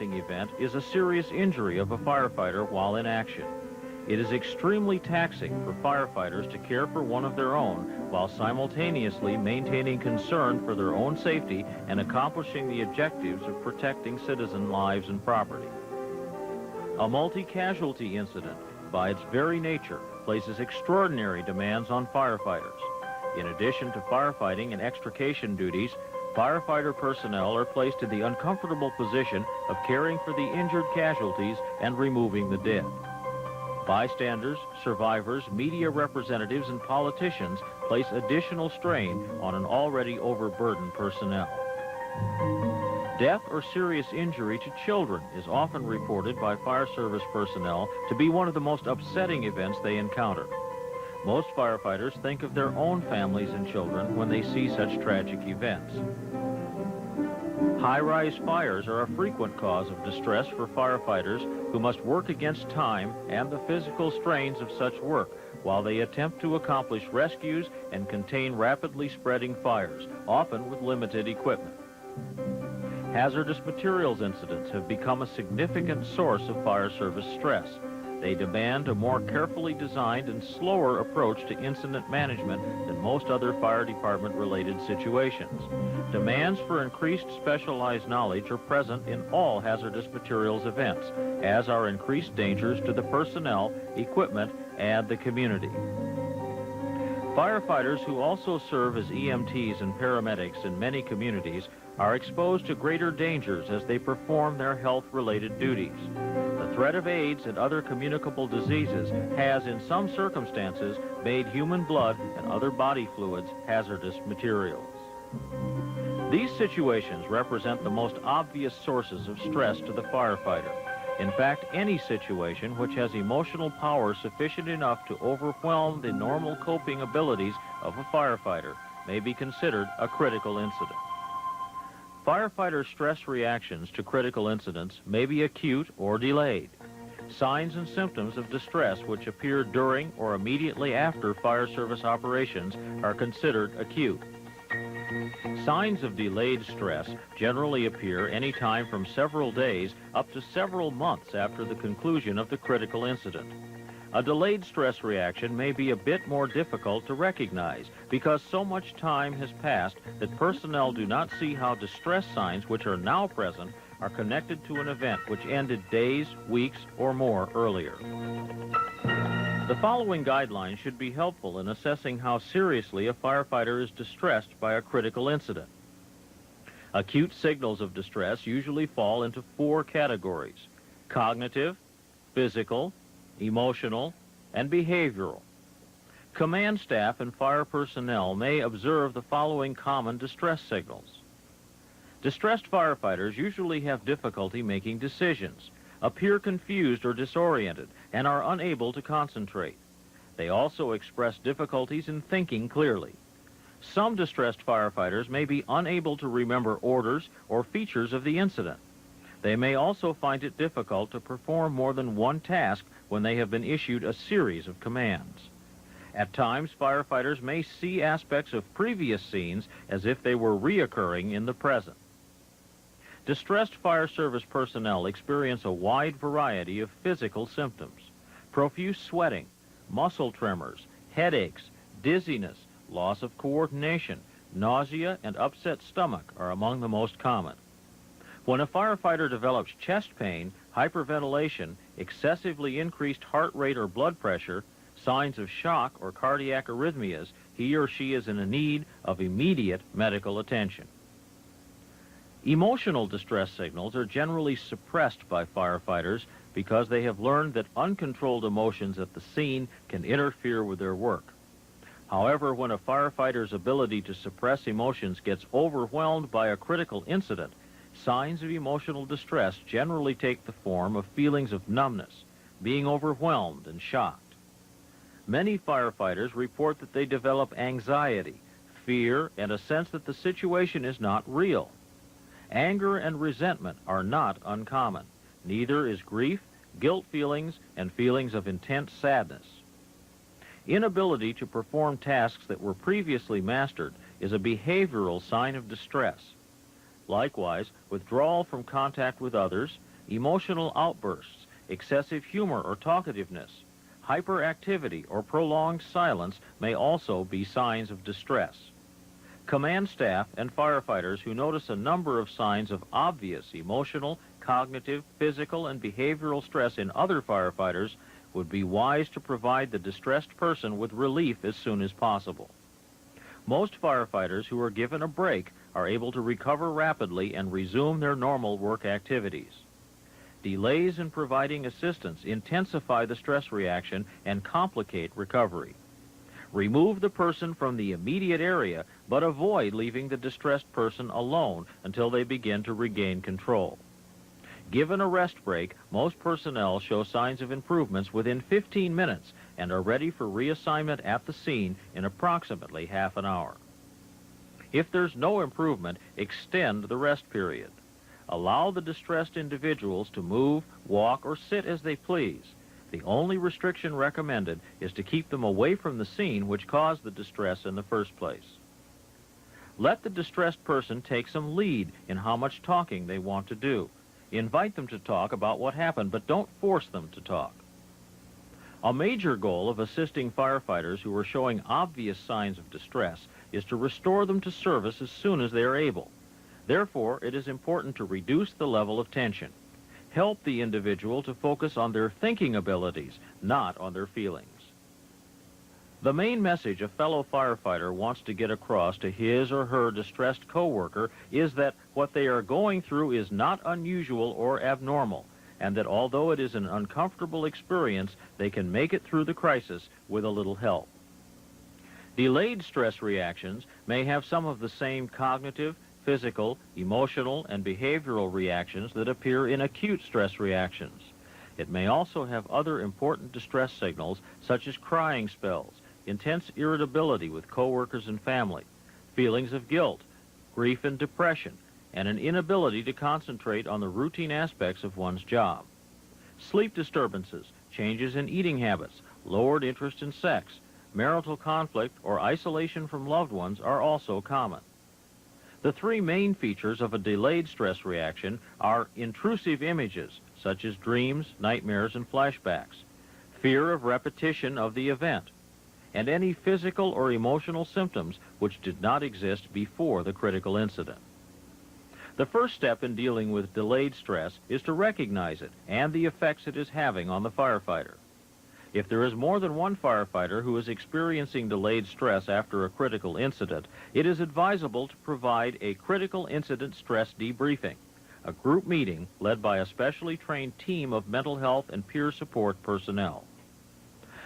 event is a serious injury of a firefighter while in action. It is extremely taxing for firefighters to care for one of their own while simultaneously maintaining concern for their own safety and accomplishing the objectives of protecting citizen lives and property. A multi-casualty incident, by its very nature, places extraordinary demands on firefighters. In addition to firefighting and extrication duties, firefighter personnel are placed in the uncomfortable position of caring for the injured casualties and removing the dead. Bystanders, survivors, media representatives, and politicians place additional strain on an already overburdened personnel. Death or serious injury to children is often reported by fire service personnel to be one of the most upsetting events they encounter. Most firefighters think of their own families and children when they see such tragic events. High-rise fires are a frequent cause of distress for firefighters who must work against time and the physical strains of such work while they attempt to accomplish rescues and contain rapidly spreading fires, often with limited equipment. Hazardous materials incidents have become a significant source of fire service stress. They demand a more carefully designed and slower approach to incident management than most other fire department-related situations. Demands for increased specialized knowledge are present in all hazardous materials events, as are increased dangers to the personnel, equipment, and the community. Firefighters who also serve as EMTs and paramedics in many communities are exposed to greater dangers as they perform their health-related duties. The threat of AIDS and other communicable diseases has, in some circumstances, made human blood and other body fluids hazardous materials. These situations represent the most obvious sources of stress to the firefighter. In fact, any situation which has emotional power sufficient enough to overwhelm the normal coping abilities of a firefighter may be considered a critical incident. Firefighter stress reactions to critical incidents may be acute or delayed. Signs and symptoms of distress which appear during or immediately after fire service operations are considered acute. Signs of delayed stress generally appear any time from several days up to several months after the conclusion of the critical incident. A delayed stress reaction may be a bit more difficult to recognize because so much time has passed that personnel do not see how distress signs which are now present are connected to an event which ended days, weeks, or more earlier. The following guidelines should be helpful in assessing how seriously a firefighter is distressed by a critical incident. Acute signals of distress usually fall into 4 categories: cognitive, physical, emotional, and behavioral. Command staff and fire personnel may observe the following common distress signals. Distressed firefighters usually have difficulty making decisions, appear confused or disoriented, and are unable to concentrate. They also express difficulties in thinking clearly. Some distressed firefighters may be unable to remember orders or features of the incident. They may also find it difficult to perform more than one task when they have been issued a series of commands. At times, firefighters may see aspects of previous scenes as if they were reoccurring in the present. Distressed fire service personnel experience a wide variety of physical symptoms. Profuse sweating, muscle tremors, headaches, dizziness, loss of coordination, nausea, and upset stomach are among the most common. When a firefighter develops chest pain, hyperventilation, excessively increased heart rate or blood pressure, signs of shock or cardiac arrhythmias, he or she is in need of immediate medical attention. Emotional distress signals are generally suppressed by firefighters because they have learned that uncontrolled emotions at the scene can interfere with their work. However, when a firefighter's ability to suppress emotions gets overwhelmed by a critical incident, signs of emotional distress generally take the form of feelings of numbness, being overwhelmed and shocked. Many firefighters report that they develop anxiety, fear, and a sense that the situation is not real. Anger and resentment are not uncommon. Neither is grief, guilt feelings, and feelings of intense sadness. Inability to perform tasks that were previously mastered is a behavioral sign of distress. Likewise, withdrawal from contact with others, Emotional outbursts, excessive humor or talkativeness, hyperactivity or prolonged silence may also be signs of distress. Command staff and firefighters who notice a number of signs of obvious emotional, cognitive, physical, and behavioral stress in other firefighters would be wise to provide the distressed person with relief as soon as possible. Most firefighters who are given a break are able to recover rapidly and resume their normal work activities. Delays in providing assistance intensify the stress reaction and complicate recovery. Remove the person from the immediate area, but avoid leaving the distressed person alone until they begin to regain control. Given a rest break, most personnel show signs of improvements within 15 minutes and are ready for reassignment at the scene in approximately half an hour. If there's no improvement, extend the rest period. Allow the distressed individuals to move, walk, or sit as they please. The only restriction recommended is to keep them away from the scene which caused the distress in the first place. Let the distressed person take some lead in how much talking they want to do. Invite them to talk about what happened, but don't force them to talk. A major goal of assisting firefighters who are showing obvious signs of distress is to restore them to service as soon as they are able. Therefore, it is important to reduce the level of tension. Help the individual to focus on their thinking abilities, not on their feelings. The main message a fellow firefighter wants to get across to his or her distressed coworker is that what they are going through is not unusual or abnormal, and that although it is an uncomfortable experience, they can make it through the crisis with a little help. Delayed stress reactions may have some of the same cognitive, physical, emotional, and behavioral reactions that appear in acute stress reactions. It may also have other important distress signals, such as crying spells, intense irritability with coworkers and family, feelings of guilt, grief and depression, and an inability to concentrate on the routine aspects of one's job. Sleep disturbances, changes in eating habits, lowered interest in sex, marital conflict, or isolation from loved ones are also common. The three main features of a delayed stress reaction are intrusive images, such as dreams, nightmares, and flashbacks, fear of repetition of the event, and any physical or emotional symptoms which did not exist before the critical incident. The first step in dealing with delayed stress is to recognize it and the effects it is having on the firefighter. If there is more than one firefighter who is experiencing delayed stress after a critical incident, it is advisable to provide a critical incident stress debriefing, a group meeting led by a specially trained team of mental health and peer support personnel.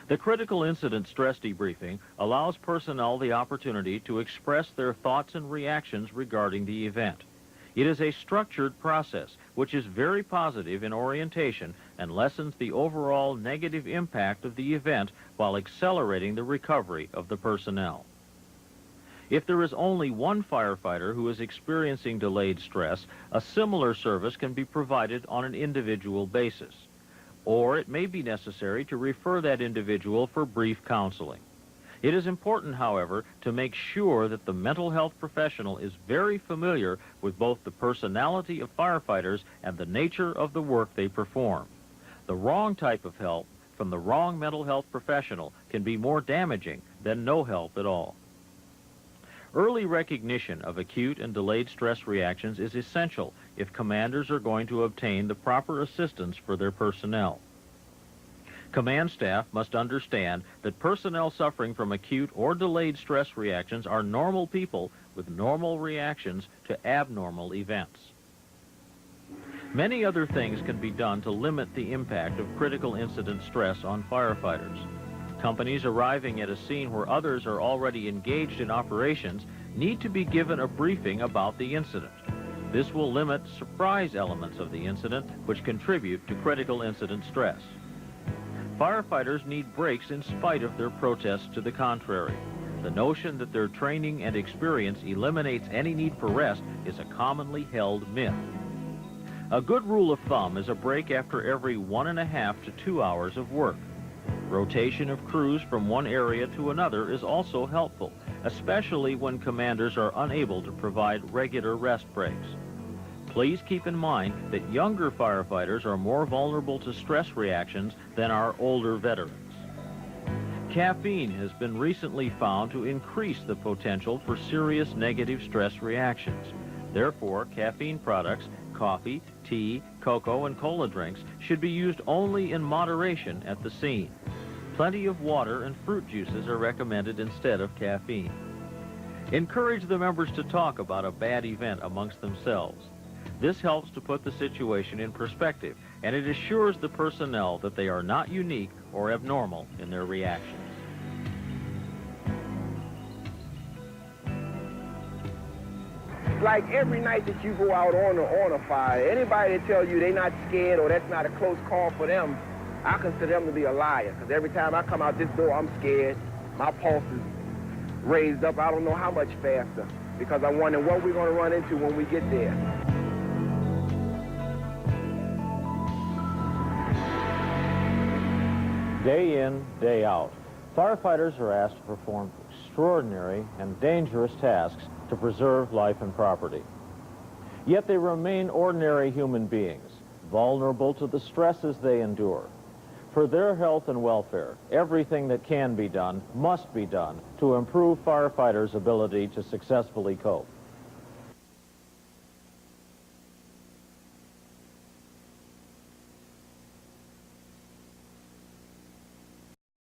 The critical incident stress debriefing allows personnel the opportunity to express their thoughts and reactions regarding the event. It is a structured process which is very positive in orientation and lessens the overall negative impact of the event while accelerating the recovery of the personnel. If there is only one firefighter who is experiencing delayed stress, a similar service can be provided on an individual basis, or it may be necessary to refer that individual for brief counseling. It is important, however, to make sure that the mental health professional is very familiar with both the personality of firefighters and the nature of the work they perform. The wrong type of help from the wrong mental health professional can be more damaging than no help at all. Early recognition of acute and delayed stress reactions is essential if commanders are going to obtain the proper assistance for their personnel. Command staff must understand that personnel suffering from acute or delayed stress reactions are normal people with normal reactions to abnormal events. Many other things can be done to limit the impact of critical incident stress on firefighters. Companies arriving at a scene where others are already engaged in operations need to be given a briefing about the incident. This will limit surprise elements of the incident which contribute to critical incident stress. Firefighters need breaks in spite of their protests to the contrary. The notion that their training and experience eliminates any need for rest is a commonly held myth. A good rule of thumb is a break after every 1.5 to 2 hours of work. Rotation of crews from one area to another is also helpful, especially when commanders are unable to provide regular rest breaks. Please keep in mind that younger firefighters are more vulnerable to stress reactions than our older veterans. Caffeine has been recently found to increase the potential for serious negative stress reactions. Therefore, caffeine products, coffee, tea, cocoa, and cola drinks should be used only in moderation at the scene. Plenty of water and fruit juices are recommended instead of caffeine. Encourage the members to talk about a bad event amongst themselves. This helps to put the situation in perspective, and it assures the personnel that they are not unique or abnormal in their reactions. Like every night that you go out on a fire, anybody that tells you they're not scared or that's not a close call for them, I consider them to be a liar. Because every time I come out this door, I'm scared. My pulse is raised up, I don't know how much faster, because I'm wondering what we're going to run into when we get there. Day in, day out, firefighters are asked to perform extraordinary and dangerous tasks to preserve life and property. Yet they remain ordinary human beings, vulnerable to the stresses they endure. For their health and welfare, everything that can be done must be done to improve firefighters' ability to successfully cope.